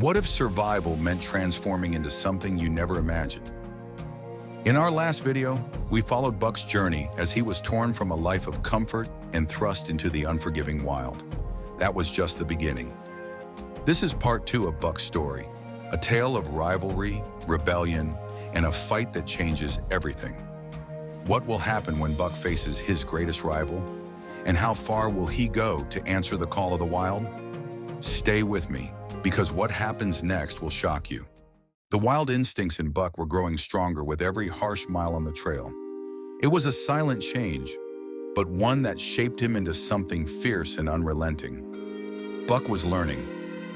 What if survival meant transforming into something you never imagined? In our last video, we followed Buck's journey as he was torn from a life of comfort and thrust into the unforgiving wild. That was just the beginning. This is part 2 of Buck's story, a tale of rivalry, rebellion, and a fight that changes everything. What will happen when Buck faces his greatest rival? And how far will he go to answer the call of the wild? Stay with me, because what happens next will shock you. The wild instincts in Buck were growing stronger with every harsh mile on the trail. It was a silent change, but one that shaped him into something fierce and unrelenting. Buck was learning.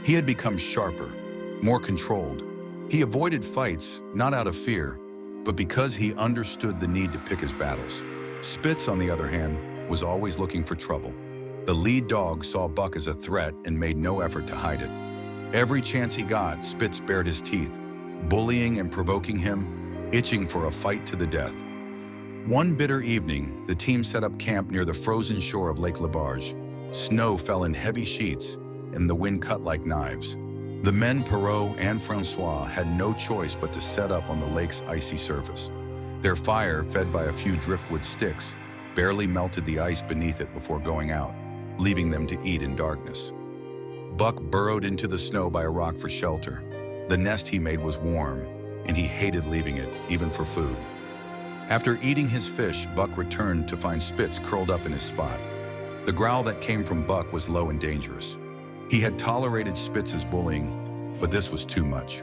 He had become sharper, more controlled. He avoided fights, not out of fear, but because he understood the need to pick his battles. SPITZ, on the other hand, was always looking for trouble. The lead dog saw Buck as a threat and made no effort to hide it. Every chance he got, SPITZ bared his teeth, bullying and provoking him, itching for a fight to the death. One bitter evening, the team set up camp near the frozen shore of Lake Labarge. Snow fell in heavy sheets, and the wind cut like knives. The men, Perrault and Francois, had no choice but to set up on the lake's icy surface. Their fire, fed by a few driftwood sticks, barely melted the ice beneath it before going out, leaving them to eat in darkness. Buck burrowed into the snow by a rock for shelter. The nest he made was warm, and he hated leaving it, even for food. After eating his fish, Buck returned to find SPITZ curled up in his spot. The growl that came from Buck was low and dangerous. He had tolerated SPITZ's bullying, but this was too much.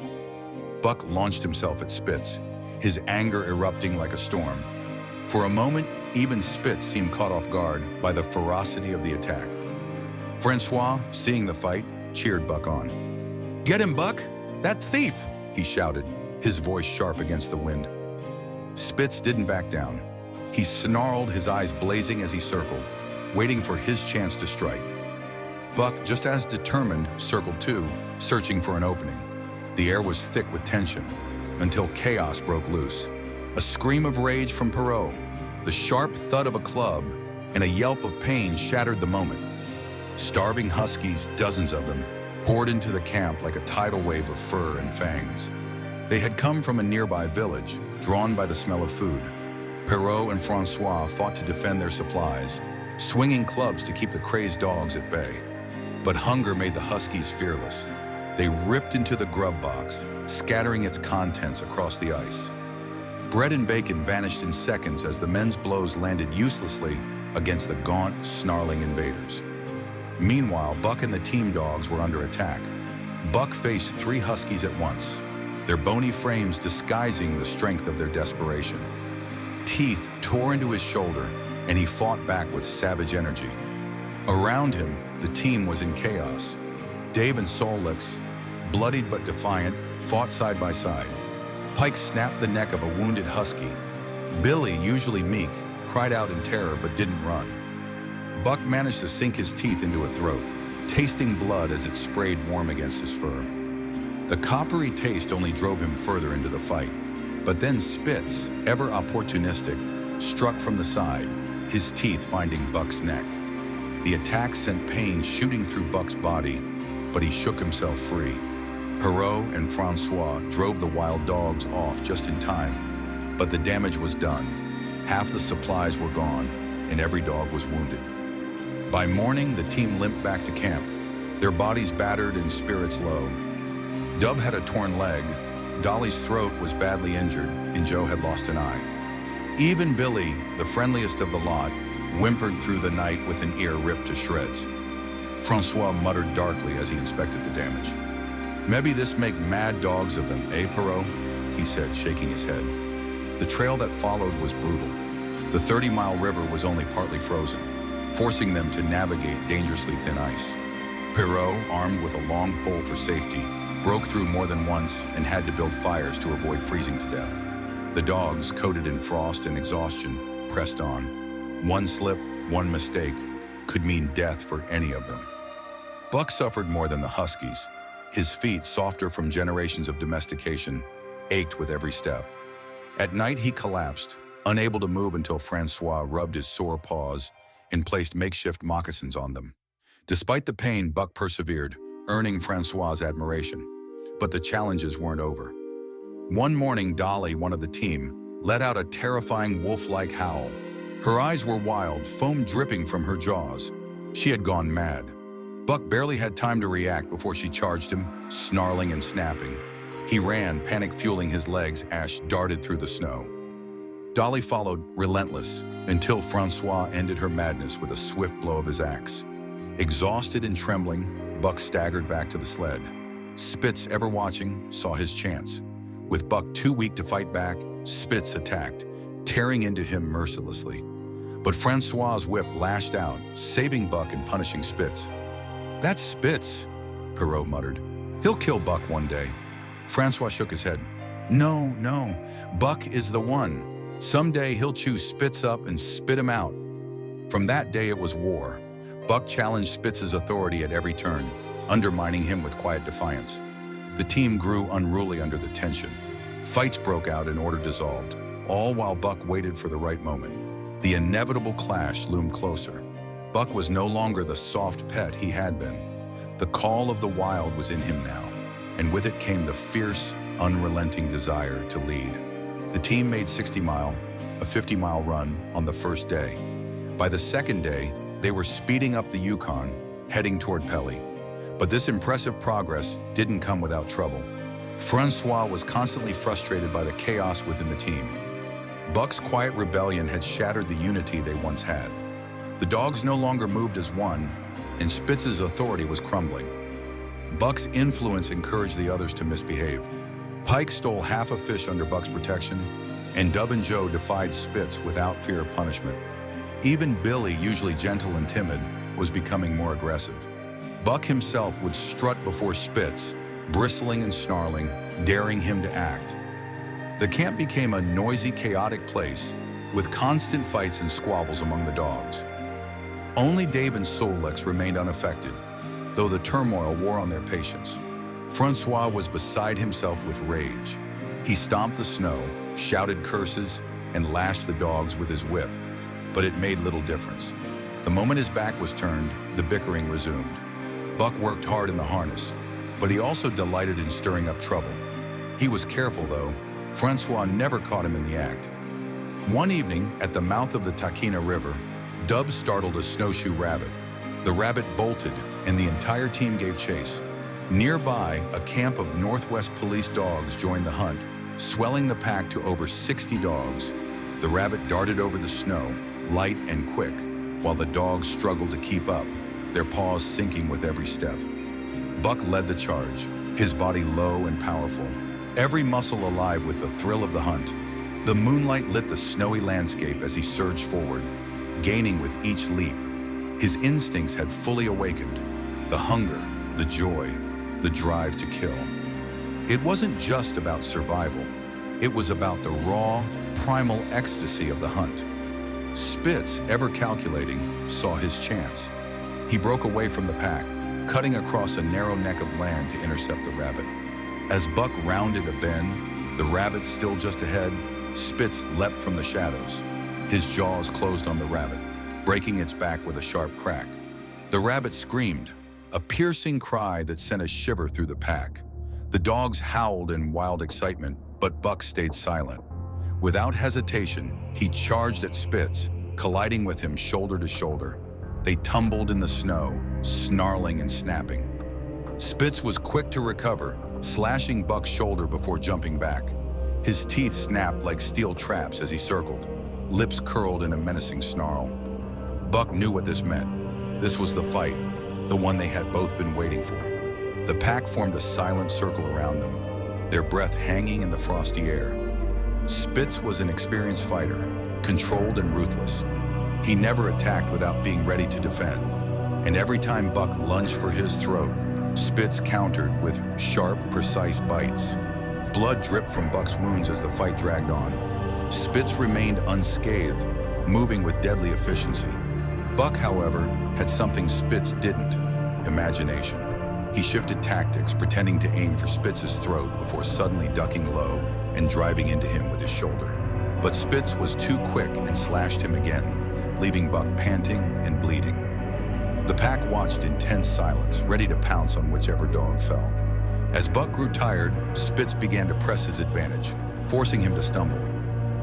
Buck launched himself at SPITZ, his anger erupting like a storm. For a moment, even SPITZ seemed caught off guard by the ferocity of the attack. Francois, seeing the fight, cheered Buck on. "Get him, Buck! That thief!" he shouted, his voice sharp against the wind. SPITZ didn't back down. He snarled, his eyes blazing as he circled, waiting for his chance to strike. Buck, just as determined, circled too, searching for an opening. The air was thick with tension, until chaos broke loose. A scream of rage from Perrault, the sharp thud of a club, and a yelp of pain shattered the moment. Starving huskies, dozens of them, poured into the camp like a tidal wave of fur and fangs. They had come from a nearby village, drawn by the smell of food. Perrault and Francois fought to defend their supplies, swinging clubs to keep the crazed dogs at bay. But hunger made the huskies fearless. They ripped into the grub box, scattering its contents across the ice. Bread and bacon vanished in seconds as the men's blows landed uselessly against the gaunt, snarling invaders. Meanwhile, Buck and the team dogs were under attack. Buck faced 3 huskies at once, their bony frames disguising the strength of their desperation. Teeth tore into his shoulder, and he fought back with savage energy. Around him, the team was in chaos. Dave and Solix, bloodied but defiant, fought side by side. Pike snapped the neck of a wounded husky. Billy, usually meek, cried out in terror but didn't run. Buck managed to sink his teeth into a throat, tasting blood as it sprayed warm against his fur. The coppery taste only drove him further into the fight. But then SPITZ, ever opportunistic, struck from the side, his teeth finding Buck's neck. The attack sent pain shooting through Buck's body, but he shook himself free. Perrault and Francois drove the wild dogs off just in time, but the damage was done. Half the supplies were gone, and every dog was wounded. By morning, the team limped back to camp, their bodies battered and spirits low. Dub had a torn leg, Dolly's throat was badly injured, and Joe had lost an eye. Even Billy, the friendliest of the lot, whimpered through the night with an ear ripped to shreds. Francois muttered darkly as he inspected the damage. "Maybe this make mad dogs of them, eh, Perrault?" he said, shaking his head. The trail that followed was brutal. The 30-mile river was only partly frozen, forcing them to navigate dangerously thin ice. Perrault, armed with a long pole for safety, broke through more than once and had to build fires to avoid freezing to death. The dogs, coated in frost and exhaustion, pressed on. One slip, one mistake, could mean death for any of them. Buck suffered more than the huskies. His feet, softer from generations of domestication, ached with every step. At night, he collapsed, unable to move until Francois rubbed his sore paws and placed makeshift moccasins on them. Despite the pain, Buck persevered, earning Francois' admiration. But the challenges weren't over. One morning, Dolly, one of the team, let out a terrifying wolf-like howl. Her eyes were wild, foam dripping from her jaws. She had gone mad. Buck barely had time to react before she charged him, snarling and snapping. He ran, panic fueling his legs. Ash darted through the snow. Dolly followed, relentless, until Francois ended her madness with a swift blow of his axe. Exhausted and trembling, Buck staggered back to the sled. Spitz, ever watching, saw his chance. With Buck too weak to fight back, Spitz attacked, tearing into him mercilessly. But Francois's whip lashed out, saving Buck and punishing Spitz. "That's Spitz," Perrault muttered. "He'll kill Buck one day." Francois shook his head. No, Buck is the one. Someday he'll chew Spitz up and spit him out." From that day it was war. Buck challenged Spitz's authority at every turn, undermining him with quiet defiance. The team grew unruly under the tension. Fights broke out and order dissolved, all while Buck waited for the right moment. The inevitable clash loomed closer. Buck was no longer the soft pet he had been. The call of the wild was in him now, and with it came the fierce, unrelenting desire to lead. The team made 60-mile, a 50-mile run on the first day. By the second day, they were speeding up the Yukon, heading toward Pelly. But this impressive progress didn't come without trouble. Francois was constantly frustrated by the chaos within the team. Buck's quiet rebellion had shattered the unity they once had. The dogs no longer moved as one, and Spitz's authority was crumbling. Buck's influence encouraged the others to misbehave. Pike stole half a fish under Buck's protection, and Dub and Joe defied Spitz without fear of punishment. Even Billy, usually gentle and timid, was becoming more aggressive. Buck himself would strut before Spitz, bristling and snarling, daring him to act. The camp became a noisy, chaotic place, with constant fights and squabbles among the dogs. Only Dave and Solex remained unaffected, though the turmoil wore on their patience. Francois was beside himself with rage. He stomped the snow, shouted curses, and lashed the dogs with his whip. But it made little difference. The moment his back was turned, the bickering resumed. Buck worked hard in the harness, but he also delighted in stirring up trouble. He was careful, though. Francois never caught him in the act. One evening, at the mouth of the Taquina River, Dub startled a snowshoe rabbit. The rabbit bolted, and the entire team gave chase. Nearby, a camp of Northwest Police dogs joined the hunt, swelling the pack to over 60 dogs. The rabbit darted over the snow, light and quick, while the dogs struggled to keep up, their paws sinking with every step. Buck led the charge, his body low and powerful, every muscle alive with the thrill of the hunt. The moonlight lit the snowy landscape as he surged forward, gaining with each leap. His instincts had fully awakened, the hunger, the joy, the drive to kill. It wasn't just about survival. It was about the raw, primal ecstasy of the hunt. Spitz, ever calculating, saw his chance. He broke away from the pack, cutting across a narrow neck of land to intercept the rabbit. As Buck rounded a bend, the rabbit still just ahead, Spitz leapt from the shadows. His jaws closed on the rabbit, breaking its back with a sharp crack. The rabbit screamed, a piercing cry that sent a shiver through the pack. The dogs howled in wild excitement, but Buck stayed silent. Without hesitation, he charged at Spitz, colliding with him shoulder to shoulder. They tumbled in the snow, snarling and snapping. Spitz was quick to recover, slashing Buck's shoulder before jumping back. His teeth snapped like steel traps as he circled, lips curled in a menacing snarl. Buck knew what this meant. This was the fight, the one they had both been waiting for. The pack formed a silent circle around them, their breath hanging in the frosty air. Spitz was an experienced fighter, controlled and ruthless. He never attacked without being ready to defend, and every time Buck lunged for his throat, Spitz countered with sharp, precise bites. Blood dripped from Buck's wounds as the fight dragged on. Spitz remained unscathed, moving with deadly efficiency. Buck, however, had something Spitz didn't: imagination. He shifted tactics, pretending to aim for Spitz's throat before suddenly ducking low and driving into him with his shoulder. But Spitz was too quick and slashed him again, leaving Buck panting and bleeding. The pack watched in tense silence, ready to pounce on whichever dog fell. As Buck grew tired, Spitz began to press his advantage, forcing him to stumble.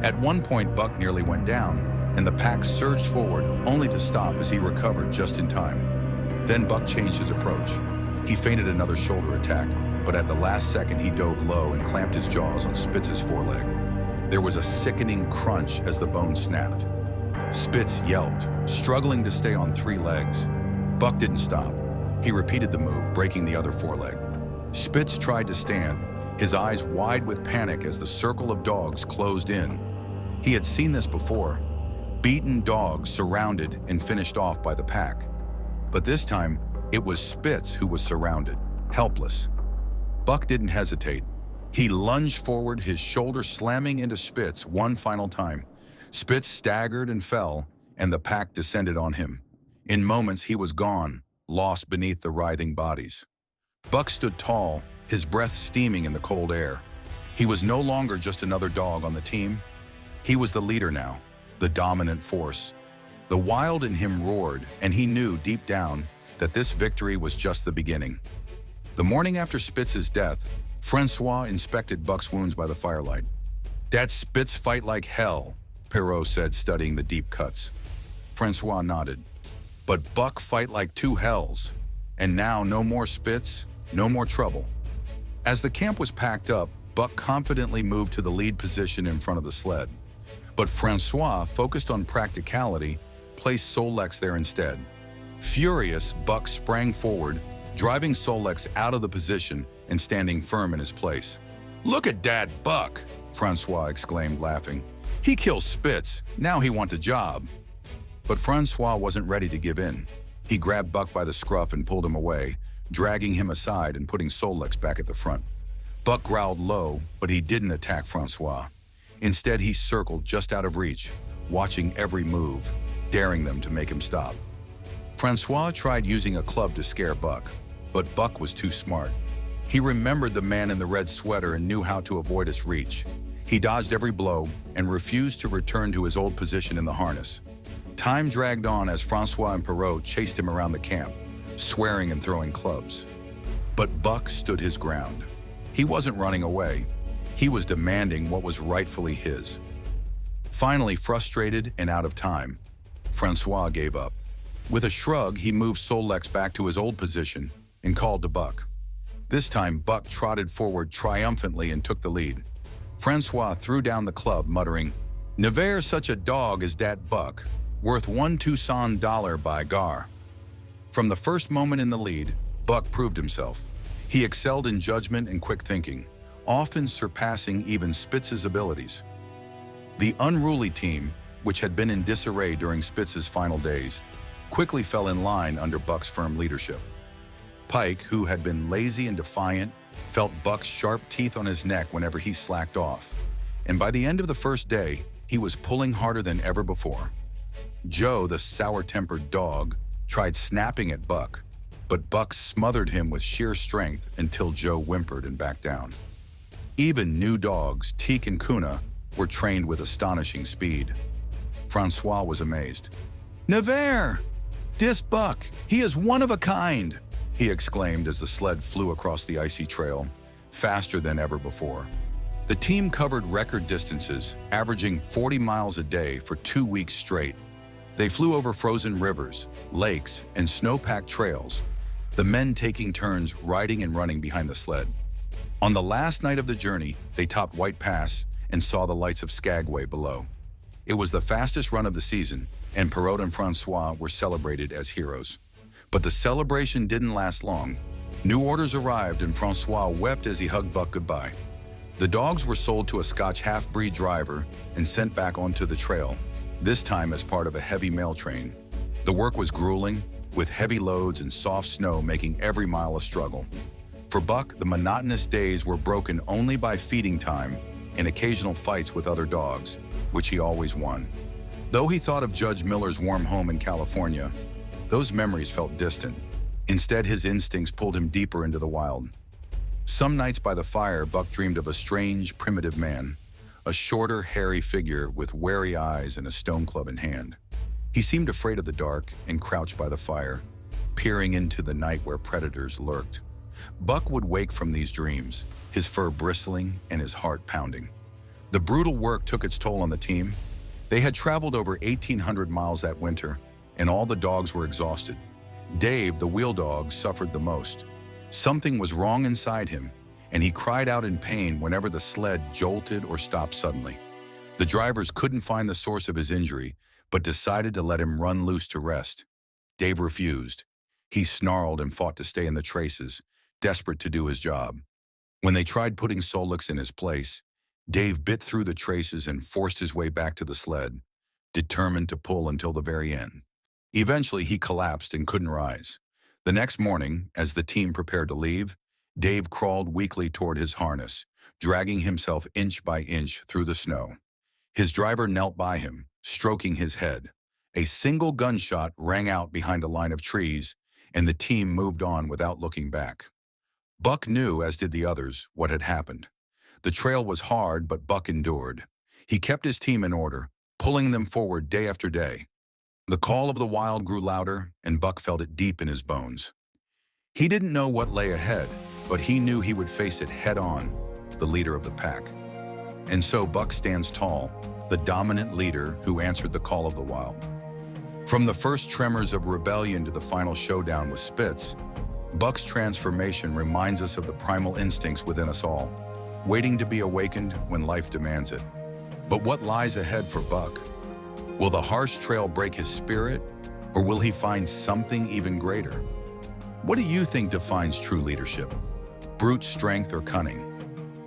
At one point, Buck nearly went down, and the pack surged forward, only to stop as he recovered just in time. Then Buck changed his approach. He feinted another shoulder attack, but at the last second he dove low and clamped his jaws on Spitz's foreleg. There was a sickening crunch as the bone snapped. Spitz yelped, struggling to stay on 3 legs. Buck didn't stop. He repeated the move, breaking the other foreleg. Spitz tried to stand, his eyes wide with panic as the circle of dogs closed in. He had seen this before. Beaten dogs surrounded and finished off by the pack. But this time, it was Spitz who was surrounded, helpless. Buck didn't hesitate. He lunged forward, his shoulder slamming into Spitz one final time. Spitz staggered and fell, and the pack descended on him. In moments, he was gone, lost beneath the writhing bodies. Buck stood tall, his breath steaming in the cold air. He was no longer just another dog on the team. He was the leader now, the dominant force. The wild in him roared, and he knew deep down that this victory was just the beginning. The morning after Spitz's death, Francois inspected Buck's wounds by the firelight. "That Spitz fight like hell," Perrault said, studying the deep cuts. Francois nodded. "But Buck fight like 2 hells. And now no more Spitz, no more trouble." As the camp was packed up, Buck confidently moved to the lead position in front of the sled. But Francois, focused on practicality, placed Solex there instead. Furious, Buck sprang forward, driving Solex out of the position and standing firm in his place. "Look at dat Buck," Francois exclaimed, laughing. "He kills Spitz, now he wants a job." But Francois wasn't ready to give in. He grabbed Buck by the scruff and pulled him away, dragging him aside and putting Solex back at the front. Buck growled low, but he didn't attack Francois. Instead, he circled just out of reach, watching every move, daring them to make him stop. Francois tried using a club to scare Buck, but Buck was too smart. He remembered the man in the red sweater and knew how to avoid his reach. He dodged every blow and refused to return to his old position in the harness. Time dragged on as Francois and Perrault chased him around the camp, swearing and throwing clubs. But Buck stood his ground. He wasn't running away. He was demanding what was rightfully his. Finally, frustrated and out of time, Francois gave up. With a shrug, he moved Solex back to his old position and called to Buck. This time, Buck trotted forward triumphantly and took the lead. Francois threw down the club, muttering, "Never such a dog as dat Buck. Worth $1 Tucson by gar." From the first moment in the lead, Buck proved himself. He excelled in judgment and quick thinking, often surpassing even Spitz's abilities. The unruly team, which had been in disarray during Spitz's final days, quickly fell in line under Buck's firm leadership. Pike, who had been lazy and defiant, felt Buck's sharp teeth on his neck whenever he slacked off, and by the end of the first day, he was pulling harder than ever before. Joe, the sour-tempered dog, tried snapping at Buck, but Buck smothered him with sheer strength until Joe whimpered and backed down. Even new dogs, Teak and Kuna, were trained with astonishing speed. Francois was amazed. "Never! Dis Buck, he is one of a kind!" he exclaimed as the sled flew across the icy trail, faster than ever before. The team covered record distances, averaging 40 miles a day for 2 weeks straight. They flew over frozen rivers, lakes, and snow-packed trails, the men taking turns riding and running behind the sled. On the last night of the journey, they topped White Pass and saw the lights of Skagway below. It was the fastest run of the season, and Perrault and Francois were celebrated as heroes. But the celebration didn't last long. New orders arrived, and Francois wept as he hugged Buck goodbye. The dogs were sold to a Scotch half-breed driver and sent back onto the trail, this time as part of a heavy mail train. The work was grueling, with heavy loads and soft snow making every mile a struggle. For Buck, the monotonous days were broken only by feeding time and occasional fights with other dogs, which he always won. Though he thought of Judge Miller's warm home in California, those memories felt distant. Instead, his instincts pulled him deeper into the wild. Some nights by the fire, Buck dreamed of a strange, primitive man, a shorter, hairy figure with wary eyes and a stone club in hand. He seemed afraid of the dark and crouched by the fire, peering into the night where predators lurked. Buck would wake from these dreams, his fur bristling and his heart pounding. The brutal work took its toll on the team. They had traveled over 1,800 miles that winter, and all the dogs were exhausted. Dave, the wheel dog, suffered the most. Something was wrong inside him, and he cried out in pain whenever the sled jolted or stopped suddenly. The drivers couldn't find the source of his injury, but decided to let him run loose to rest. Dave refused. He snarled and fought to stay in the traces, desperate to do his job. When they tried putting Solix in his place, Dave bit through the traces and forced his way back to the sled, determined to pull until the very end. Eventually, he collapsed and couldn't rise. The next morning, as the team prepared to leave, Dave crawled weakly toward his harness, dragging himself inch by inch through the snow. His driver knelt by him, stroking his head. A single gunshot rang out behind a line of trees, and the team moved on without looking back. Buck knew, as did the others, what had happened. The trail was hard, but Buck endured. He kept his team in order, pulling them forward day after day. The call of the wild grew louder, and Buck felt it deep in his bones. He didn't know what lay ahead, but he knew he would face it head-on, the leader of the pack. And so Buck stands tall, the dominant leader who answered the call of the wild. From the first tremors of rebellion to the final showdown with SPITZ, Buck's transformation reminds us of the primal instincts within us all, waiting to be awakened when life demands it. But what lies ahead for Buck? Will the harsh trail break his spirit, or will he find something even greater? What do you think defines true leadership? Brute strength or cunning?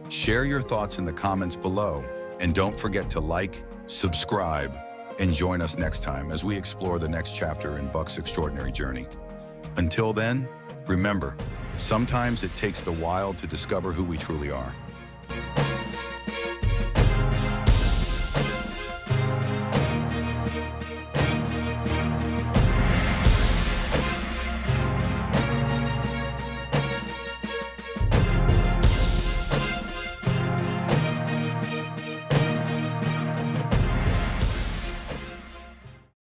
Share your thoughts in the comments below, and don't forget to like, subscribe, and join us next time as we explore the next chapter in Buck's extraordinary journey. Until then, remember, sometimes it takes the wild to discover who we truly are.